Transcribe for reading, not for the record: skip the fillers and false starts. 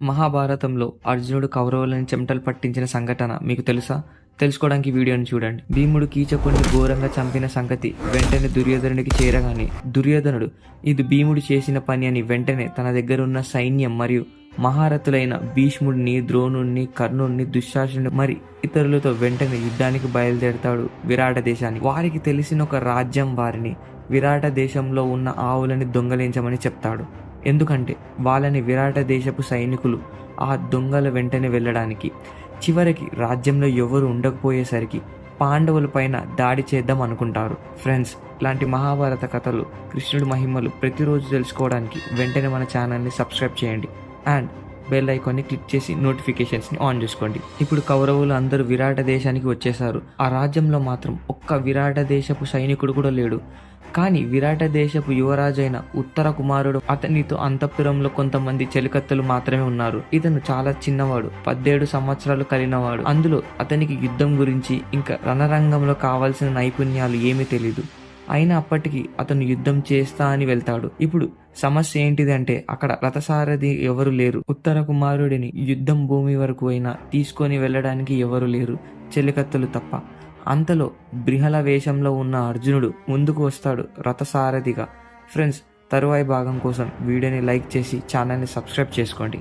మహాభారతంలో అర్జునుడు కౌరవులను చెమటలు పట్టించిన సంఘటన మీకు తెలుసా? తెలుసుకోవడానికి వీడియోని చూడండి. భీముడు కీచకుడిని ఘోరంగా చంపిన సంగతి వెంటనే దుర్యోధనుడికి చేరగానే దుర్యోధనుడు ఇది భీముడు చేసిన పని అని వెంటనే తన దగ్గర ఉన్న సైన్యం మరియు మహారథులైన భీష్ముడిని, ద్రోణుడిని, కర్ణుడిని, దుశ్శాసనుడిని మరి ఇతరులతో వెంటనే యుద్ధానికి బయలుదేరతాడు విరాట దేశానికి. వారికి తెలిసిన ఒక రాజ్యం వారిని విరాట దేశంలో ఉన్న ఆవులని దొంగలించమని చెప్తాడు. ఎందుకంటే వాళ్ళని విరాట దేశపు సైనికులు ఆ దొంగల వెంటనే వెళ్ళడానికి. చివరికి రాజ్యంలో ఎవరు ఉండకపోయేసరికి పాండవుల పైన దాడి చేద్దాం అనుకుంటారు. ఫ్రెండ్స్, ఇలాంటి మహాభారత కథలు, కృష్ణుడి మహిమలు ప్రతిరోజు తెలుసుకోవడానికి వెంటనే మన ఛానల్ని సబ్స్క్రైబ్ చేయండి అండ్ బెల్ ఐకాన్ని క్లిక్ చేసి నోటిఫికేషన్స్ని ఆన్ చేసుకోండి. ఇప్పుడు కౌరవులు అందరూ విరాట దేశానికి వచ్చేశారు. ఆ రాజ్యంలో మాత్రం ఒక్క విరాట దేశపు సైనికుడు కూడా లేడు. కానీ విరాట దేశపు యువరాజైన ఉత్తర కుమారుడు, అతనితో అంతఃపురంలో కొంతమంది చెలికత్తెలు మాత్రమే ఉన్నారు. ఇతను చాలా చిన్నవాడు, 17 సంవత్సరాలు కలిగినవాడు. అందులో అతనికి యుద్ధం గురించి ఇంకా రణరంగంలో కావాల్సిన నైపుణ్యాలు ఏమీ తెలీదు. అయినా అప్పటికి అతను యుద్ధం చేస్తా అని వెళ్తాడు. ఇప్పుడు సమస్య ఏంటిదంటే అక్కడ రథసారథి ఎవరు లేరు. ఉత్తర కుమారుడిని యుద్ధం భూమి వరకు అయినా తీసుకొని వెళ్ళడానికి ఎవరు లేరు, చెలికత్తెలు తప్ప. అంతలో బృహల వేషంలో ఉన్న అర్జునుడు ముందుకు వస్తాడు రథసారథిగా. ఫ్రెండ్స్, తరువాయి భాగం కోసం వీడియోని లైక్ చేసి ఛానల్ని సబ్స్క్రైబ్ చేసుకోండి.